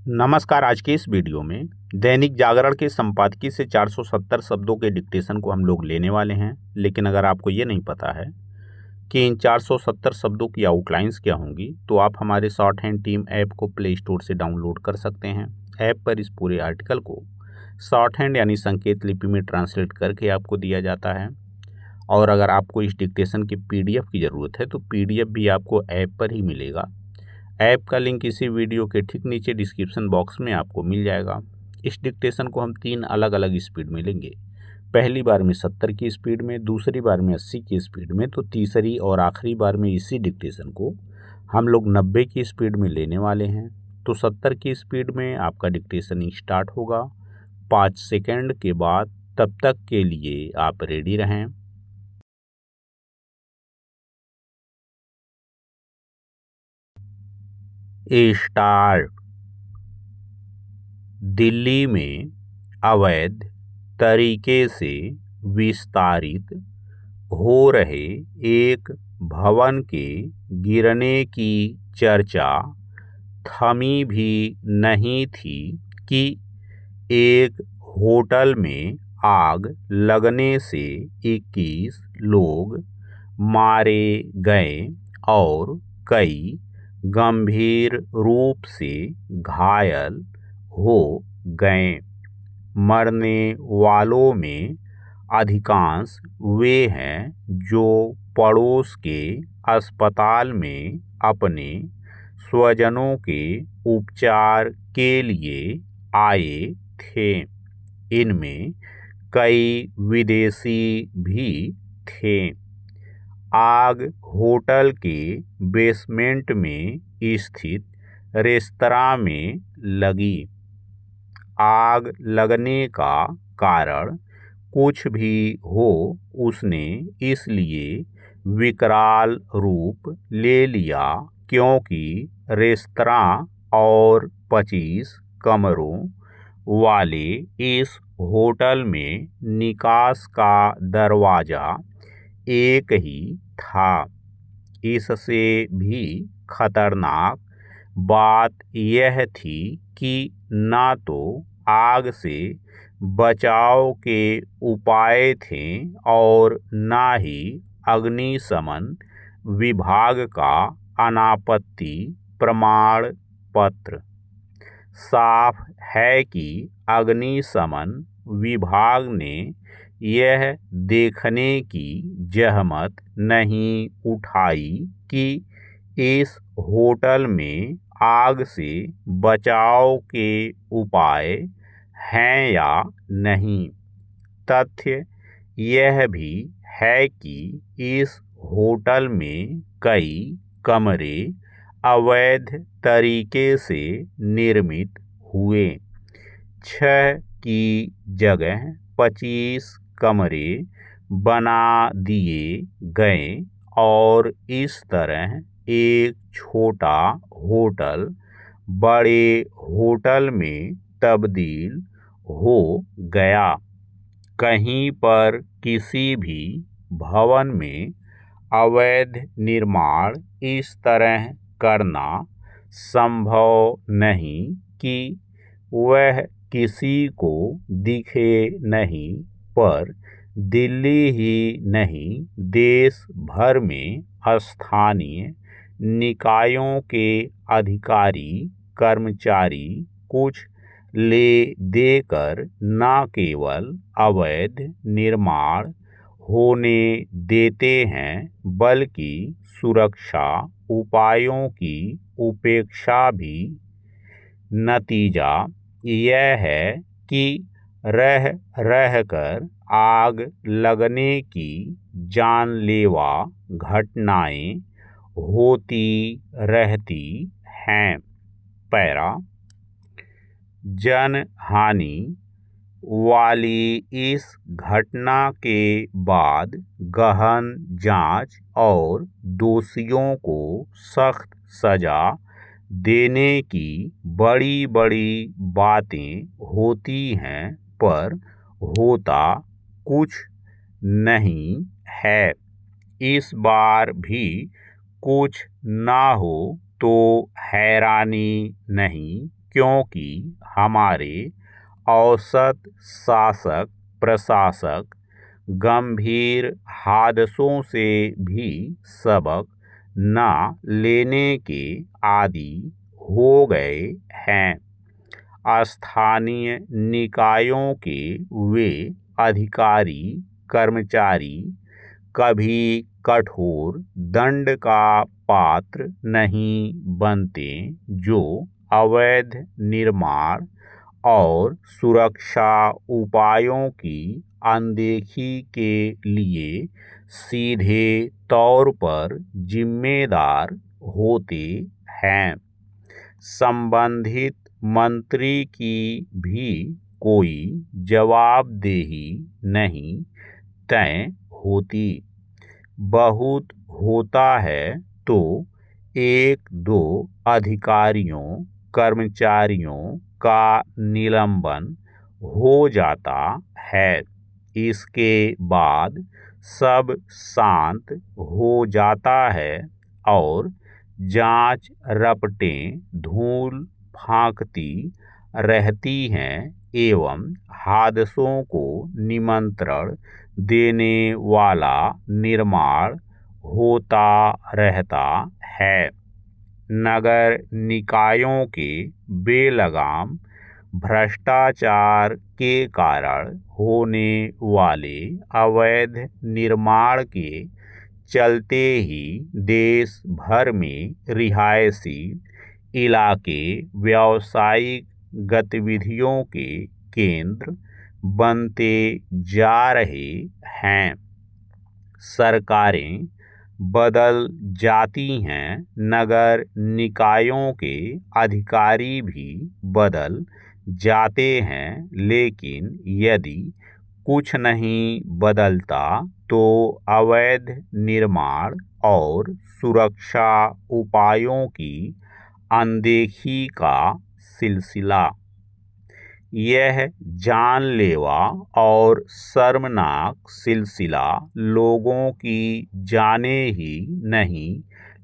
नमस्कार। आज के इस वीडियो में दैनिक जागरण के संपादकीय से 470 शब्दों के डिक्टेशन को हम लोग लेने वाले हैं। लेकिन अगर आपको ये नहीं पता है कि इन 470 शब्दों की आउटलाइंस क्या होंगी, तो आप हमारे शॉर्ट हैंड टीम ऐप को प्ले स्टोर से डाउनलोड कर सकते हैं। ऐप पर इस पूरे आर्टिकल को शॉर्ट हैंड यानी संकेत लिपि में ट्रांसलेट करके आपको दिया जाता है। और अगर आपको इस डिक्टेशन की PDF की ज़रूरत है तो PDF भी आपको ऐप पर ही मिलेगा। ऐप का लिंक इसी वीडियो के ठीक नीचे डिस्क्रिप्शन बॉक्स में आपको मिल जाएगा। इस डिक्टेशन को हम 3 अलग अलग स्पीड में लेंगे। पहली बार में 70 की स्पीड में, दूसरी बार में 80 की स्पीड में, तो तीसरी और आखिरी बार में इसी डिक्टेशन को हम लोग 90 की स्पीड में लेने वाले हैं। तो 70 की स्पीड में आपका डिक्टेशन स्टार्ट होगा 5 सेकंड के बाद। तब तक के लिए आप रेडी रहें। स्टार्ट। दिल्ली में अवैध तरीके से विस्तारित हो रहे एक भवन के गिरने की चर्चा थमी भी नहीं थी कि एक होटल में आग लगने से 21 लोग मारे गए और कई गंभीर रूप से घायल हो गए। मरने वालों में अधिकांश वे हैं जो पड़ोस के अस्पताल में अपने स्वजनों के उपचार के लिए आए थे। इनमें कई विदेशी भी थे। आग होटल के बेसमेंट में स्थित रेस्तरां में लगी। आग लगने का कारण कुछ भी हो, उसने इसलिए विकराल रूप ले लिया क्योंकि रेस्तरां और 25 कमरों वाले इस होटल में निकास का दरवाज़ा एक ही था। इससे भी खतरनाक बात यह थी कि ना तो आग से बचाव के उपाय थे और ना ही अग्निशमन विभाग का अनापत्ति प्रमाण पत्र। साफ है कि अग्निशमन विभाग ने यह देखने की जहमत नहीं उठाई कि इस होटल में आग से बचाव के उपाय हैं या नहीं। तथ्य यह भी है कि इस होटल में कई कमरे अवैध तरीके से निर्मित हुए। 6 की जगह 25 कमरे बना दिए गए और इस तरह एक छोटा होटल बड़े होटल में तब्दील हो गया। कहीं पर किसी भी भवन में अवैध निर्माण इस तरह करना संभव नहीं कि वह किसी को दिखे नहीं, पर दिल्ली ही नहीं देश भर में स्थानीय निकायों के अधिकारी कर्मचारी कुछ ले देकर न केवल अवैध निर्माण होने देते हैं बल्कि सुरक्षा उपायों की उपेक्षा भी। नतीजा यह है कि रह रहकर आग लगने की जानलेवा घटनाएं होती रहती हैं। पैरा। जनहानि वाली इस घटना के बाद गहन जांच और दोषियों को सख्त सजा देने की बड़ी बड़ी बातें होती हैं, पर होता कुछ नहीं है। इस बार भी कुछ ना हो तो हैरानी नहीं, क्योंकि हमारे औसत शासक प्रशासक गंभीर हादसों से भी सबक न लेने के आदी हो गए हैं। स्थानीय निकायों के वे अधिकारी कर्मचारी कभी कठोर दंड का पात्र नहीं बनते जो अवैध निर्माण और सुरक्षा उपायों की अनदेखी के लिए सीधे तौर पर जिम्मेदार होते हैं। संबंधित मंत्री की भी कोई जवाबदेही नहीं तय होती। बहुत होता है तो एक दो अधिकारियों कर्मचारियों का निलंबन हो जाता है। इसके बाद सब शांत हो जाता है और जांच रपटें धूल फांकती रहती हैं एवं हादसों को निमंत्रण देने वाला निर्माण होता रहता है। नगर निकायों के बेलगाम भ्रष्टाचार के कारण होने वाले अवैध निर्माण के चलते ही देश भर में रिहायशी इलाके व्यावसायिक गतिविधियों के केंद्र बनते जा रहे हैं। सरकारें बदल जाती हैं, नगर निकायों के अधिकारी भी बदल जाते हैं, लेकिन यदि कुछ नहीं बदलता तो अवैध निर्माण और सुरक्षा उपायों की अनदेखी का सिलसिला यह जानलेवा और शर्मनाक सिलसिला लोगों की जानें ही नहीं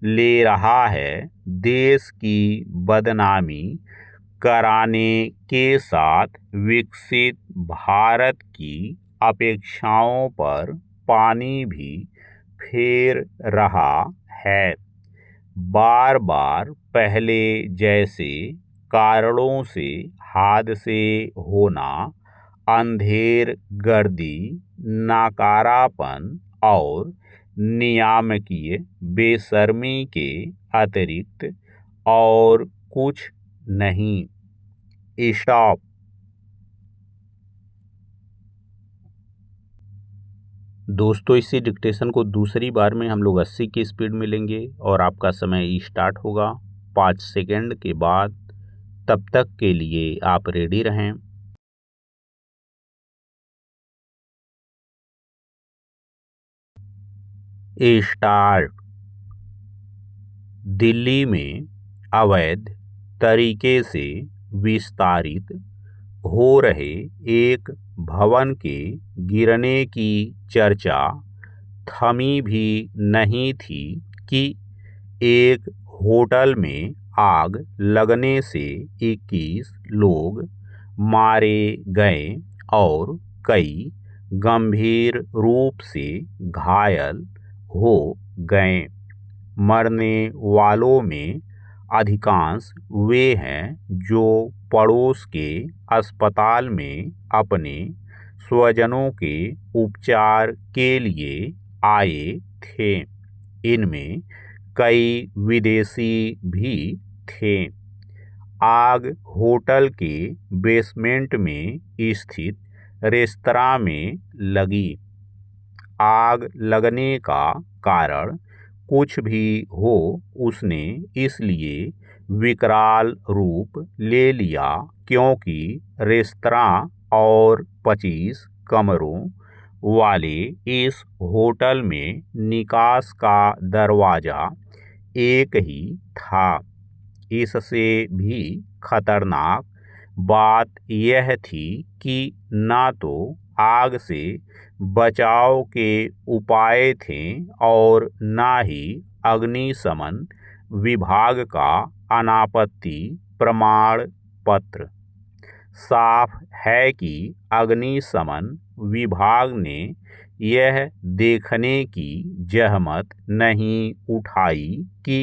ले रहा है। देश की बदनामी कराने के साथ विकसित भारत की अपेक्षाओं पर पानी भी फेर रहा है। बार बार पहले जैसे कारणों से हादसे होना, अंधेर गर्दी, नाकारापन और नियामकीय बेशर्मी के अतिरिक्त और कुछ नहीं। स्टॉप। दोस्तों, इसी डिक्टेशन को दूसरी बार में हम लोग 80 की स्पीड में लेंगे और आपका समय स्टार्ट होगा 5 सेकंड के बाद। तब तक के लिए आप रेडी रहें। स्टार्ट। दिल्ली में अवैध तरीके से विस्तारित हो रहे एक भवन के गिरने की चर्चा थमी भी नहीं थी कि एक होटल में आग लगने से 21 लोग मारे गए और कई गंभीर रूप से घायल हो गए। मरने वालों में अधिकांश वे हैं जो पड़ोस के अस्पताल में अपने स्वजनों के उपचार के लिए आए थे। इनमें कई विदेशी भी थे। आग होटल के बेसमेंट में स्थित रेस्तरां में लगी। आग लगने का कारण कुछ भी हो, उसने इसलिए विकराल रूप ले लिया क्योंकि रेस्तरां और 25 कमरों वाले इस होटल में निकास का दरवाज़ा एक ही था। इससे भी खतरनाक बात यह थी कि ना तो आग से बचाव के उपाय थे और ना ही अग्निशमन विभाग का अनापत्ति प्रमाण पत्र। साफ है कि अग्निशमन विभाग ने यह देखने की जहमत नहीं उठाई कि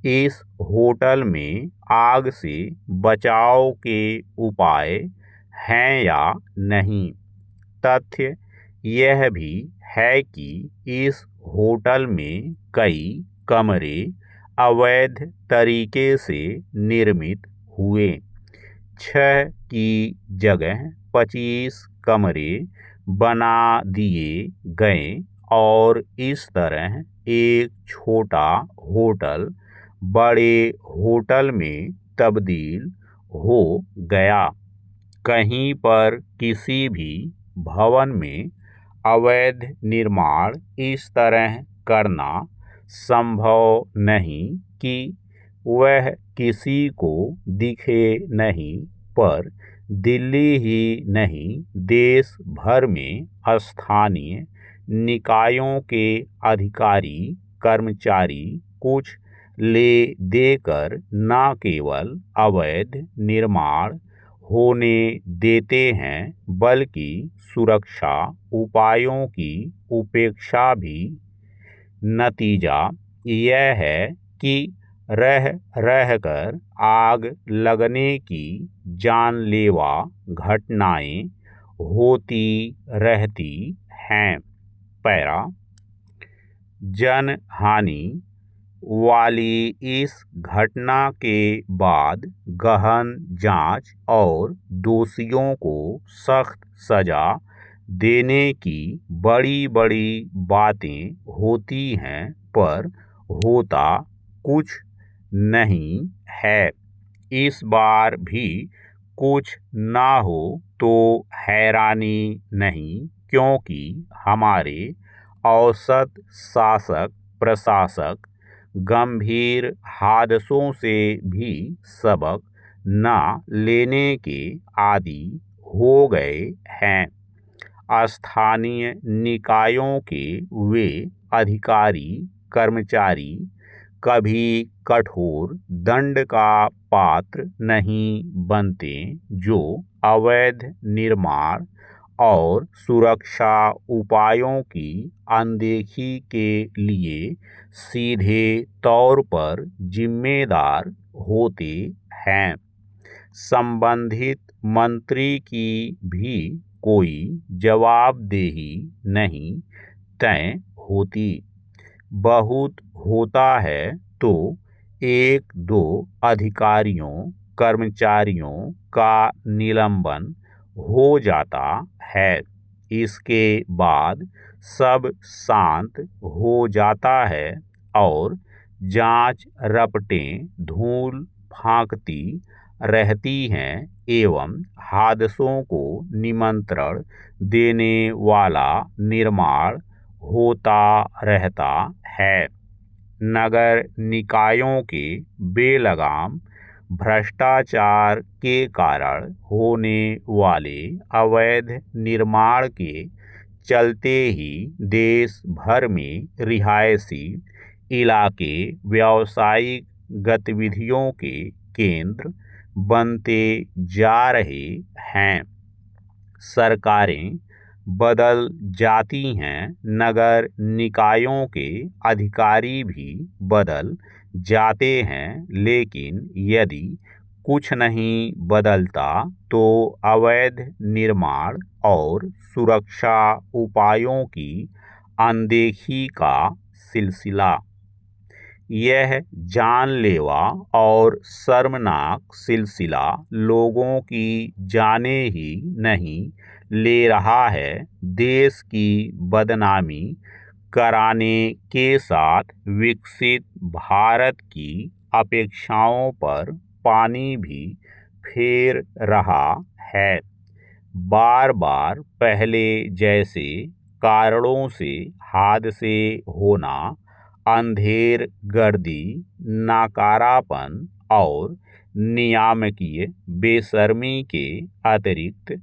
इस होटल में आग से बचाव के उपाय हैं या नहीं। तथ्य यह भी है कि इस होटल में कई कमरे अवैध तरीके से निर्मित हुए। 6 की जगह 25 कमरे बना दिए गए और इस तरह एक छोटा होटल बड़े होटल में तब्दील हो गया। कहीं पर किसी भी भवन में अवैध निर्माण इस तरह करना संभव नहीं कि वह किसी को दिखे नहीं, पर दिल्ली ही नहीं देश भर में स्थानीय निकायों के अधिकारी कर्मचारी कुछ ले देकर न केवल अवैध निर्माण होने देते हैं बल्कि सुरक्षा उपायों की उपेक्षा भी। नतीजा यह है कि रह रहकर आग लगने की जानलेवा घटनाएं होती रहती हैं। पैरा जनहानि वाली इस घटना के बाद गहन जांच और दोषियों को सख्त सजा देने की बड़ी बातें होती हैं, पर होता कुछ नहीं है। इस बार भी कुछ ना हो तो हैरानी नहीं, क्योंकि हमारे औसत शासक प्रशासक गंभीर हादसों से भी सबक न लेने के आदी हो गए हैं। स्थानीय निकायों के वे अधिकारी कर्मचारी कभी कठोर दंड का पात्र नहीं बनते जो अवैध निर्माण और सुरक्षा उपायों की अनदेखी के लिए सीधे तौर पर जिम्मेदार होते हैं। संबंधित मंत्री की भी कोई जवाबदेही नहीं तय होती। बहुत होता है तो 1-2 अधिकारियों कर्मचारियों का निलंबन हो जाता है। इसके बाद सब शांत हो जाता है और जांच रपटें धूल फांकती रहती हैं एवं हादसों को निमंत्रण देने वाला निर्माण होता रहता है। नगर निकायों के बेलगाम भ्रष्टाचार के कारण होने वाले अवैध निर्माण के चलते ही देश भर में रिहायशी इलाके व्यावसायिक गतिविधियों के केंद्र बनते जा रहे हैं। सरकारें बदल जाती हैं, नगर निकायों के अधिकारी भी बदल जाते हैं, लेकिन यदि कुछ नहीं बदलता तो अवैध निर्माण और सुरक्षा उपायों की अनदेखी का सिलसिला, यह जानलेवा और शर्मनाक सिलसिला लोगों की जाने ही नहीं ले रहा है, देश की बदनामी कराने के साथ विकसित भारत की अपेक्षाओं पर पानी भी फेर रहा है। बार बार पहले जैसे कारणों से हादसे होना, अंधेर गर्दी, नाकारापन और नियामकीय बेशर्मी के अतिरिक्त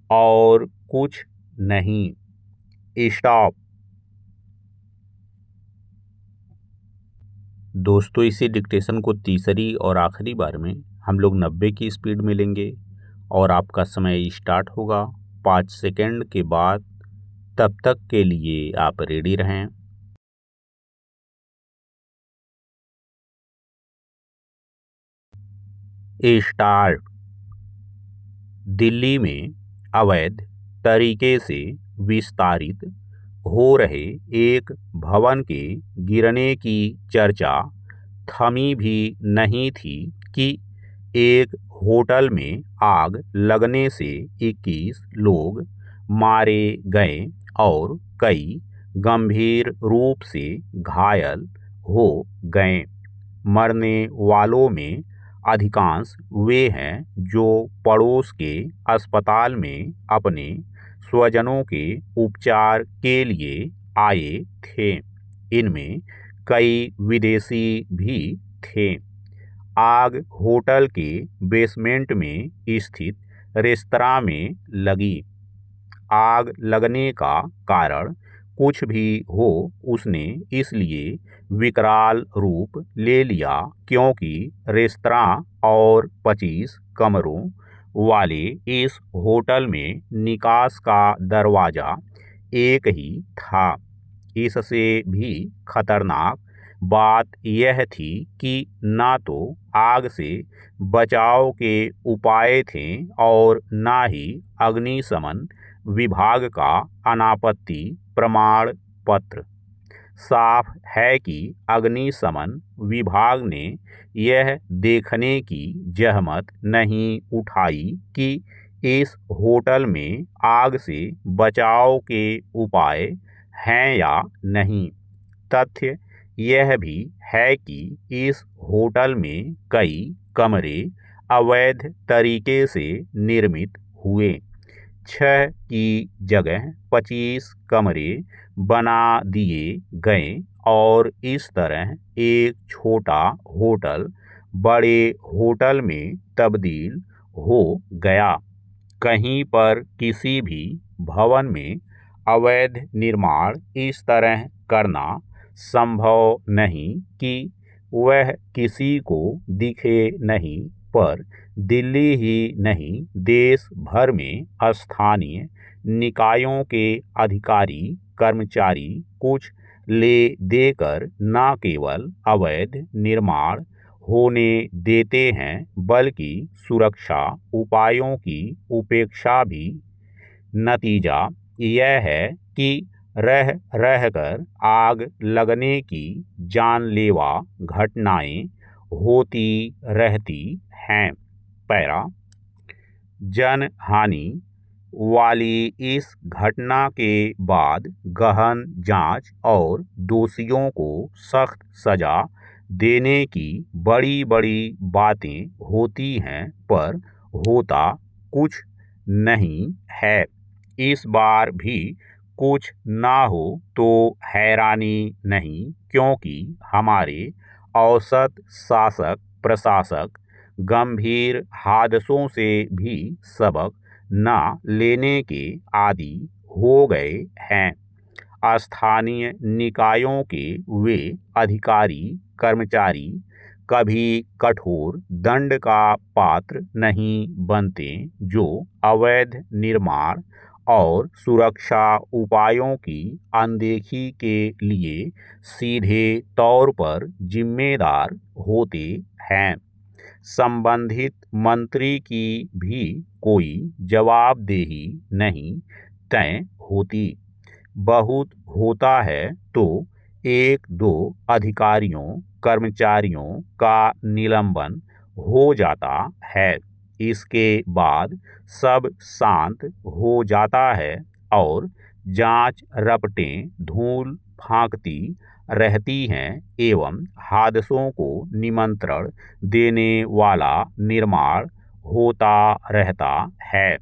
और कुछ नहीं। स्टॉप। दोस्तों, इसी डिक्टेशन को तीसरी और आखिरी बार में हम लोग 90 की स्पीड में लेंगे और आपका समय स्टार्ट होगा 5 सेकंड के बाद। तब तक के लिए आप रेडी रहें। स्टार्ट। दिल्ली में अवैध तरीके से विस्तारित हो रहे एक भवन के गिरने की चर्चा थमी भी नहीं थी कि एक होटल में आग लगने से 21 लोग मारे गए और कई गंभीर रूप से घायल हो गए। मरने वालों में अधिकांश वे हैं जो पड़ोस के अस्पताल में अपने स्वजनों के उपचार के लिए आए थे। इनमें कई विदेशी भी थे। आग होटल के बेसमेंट में स्थित रेस्तरां में लगी। आग लगने का कारण कुछ भी हो, उसने इसलिए विकराल रूप ले लिया क्योंकि रेस्तरां और 25 कमरों वाले इस होटल में निकास का दरवाज़ा एक ही था। इससे भी खतरनाक बात यह थी कि ना तो आग से बचाव के उपाय थे और ना ही अग्निशमन विभाग का अनापत्ति प्रमाण पत्र। साफ है कि अग्निशमन विभाग ने यह देखने की जहमत नहीं उठाई कि इस होटल में आग से बचाव के उपाय हैं या नहीं। तथ्य यह भी है कि इस होटल में कई कमरे अवैध तरीके से निर्मित हुए। 6 की जगह 25 कमरे बना दिए गए और इस तरह एक छोटा होटल बड़े होटल में तब्दील हो गया। कहीं पर किसी भी भवन में अवैध निर्माण इस तरह करना संभव नहीं कि वह किसी को दिखे नहीं, पर दिल्ली ही नहीं देश भर में स्थानीय निकायों के अधिकारी कर्मचारी कुछ ले देकर न केवल अवैध निर्माण होने देते हैं बल्कि सुरक्षा उपायों की उपेक्षा भी। नतीजा यह है कि रह रहकर आग लगने की जानलेवा घटनाएं होती रहती हैं। पैरा जन हानि वाली इस घटना के बाद गहन जांच और दोषियों को सख्त सजा देने की बड़ी बड़ी बातें होती हैं, पर होता कुछ नहीं है। इस बार भी कुछ ना हो तो हैरानी नहीं, क्योंकि हमारे औसत शासक प्रशासक गंभीर हादसों से भी सबक न लेने के आदी हो गए हैं। स्थानीय निकायों के वे अधिकारी कर्मचारी कभी कठोर दंड का पात्र नहीं बनते जो अवैध निर्माण और सुरक्षा उपायों की अनदेखी के लिए सीधे तौर पर जिम्मेदार होते हैं। संबंधित मंत्री की भी कोई जवाबदेही नहीं तय होती। बहुत होता है तो 1-2 अधिकारियों कर्मचारियों का निलंबन हो जाता है। इसके बाद सब शांत हो जाता है और जांच रपटें धूल फांकती रहती हैं एवं हादसों को निमंत्रण देने वाला निर्माण होता रहता है।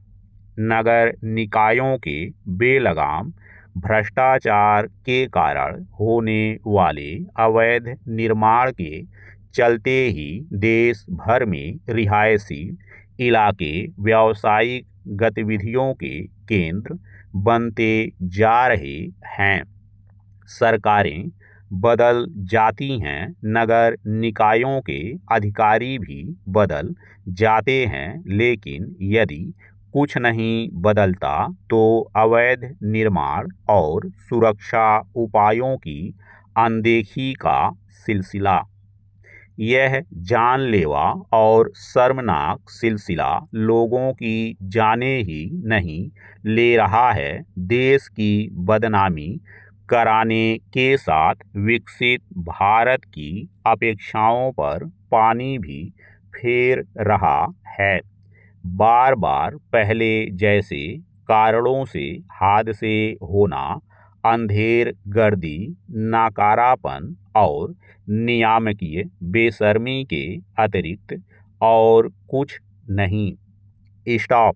नगर निकायों के बेलगाम भ्रष्टाचार के कारण होने वाले अवैध निर्माण के चलते ही देश भर में रिहायशी इलाके व्यावसायिक गतिविधियों के केंद्र बनते जा रहे हैं। सरकारें बदल जाती हैं, नगर निकायों के अधिकारी भी बदल जाते हैं, लेकिन यदि कुछ नहीं बदलता तो अवैध निर्माण और सुरक्षा उपायों की अनदेखी का सिलसिला, यह जानलेवा और शर्मनाक सिलसिला लोगों की जानें ही नहीं ले रहा है, देश की बदनामी कराने के साथ विकसित भारत की अपेक्षाओं पर पानी भी फेर रहा है। बार बार पहले जैसे कारणों से हादसे होना, अंधेर गर्दी, नाकारापन और नियामकीय बेशर्मी के अतिरिक्त और कुछ नहीं। स्टॉप।